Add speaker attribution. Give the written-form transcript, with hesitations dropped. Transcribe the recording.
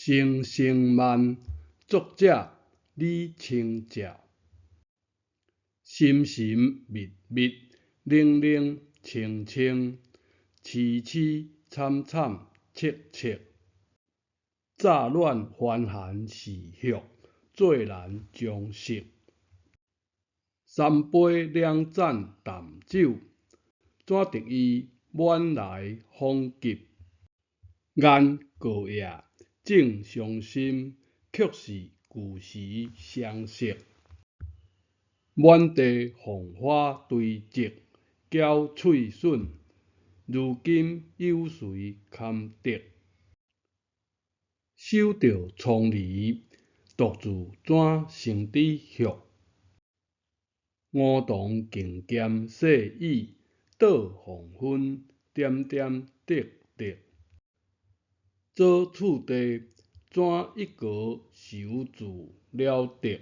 Speaker 1: 声声慢，作者李清照。深深密密，冷冷清清，凄凄惨惨切切。乍暖还寒是雨，最难将息。三杯两盏淡酒，怎得意晚来风急。眼过夜，正伤心，却是旧时相识。满地红花堆积，娇翠笋，如今有谁堪得？守着葱梨，独自怎生知旭？梧桐更兼细雨，倒黄昏，点点滴滴。做厝地，怎一格守住了得？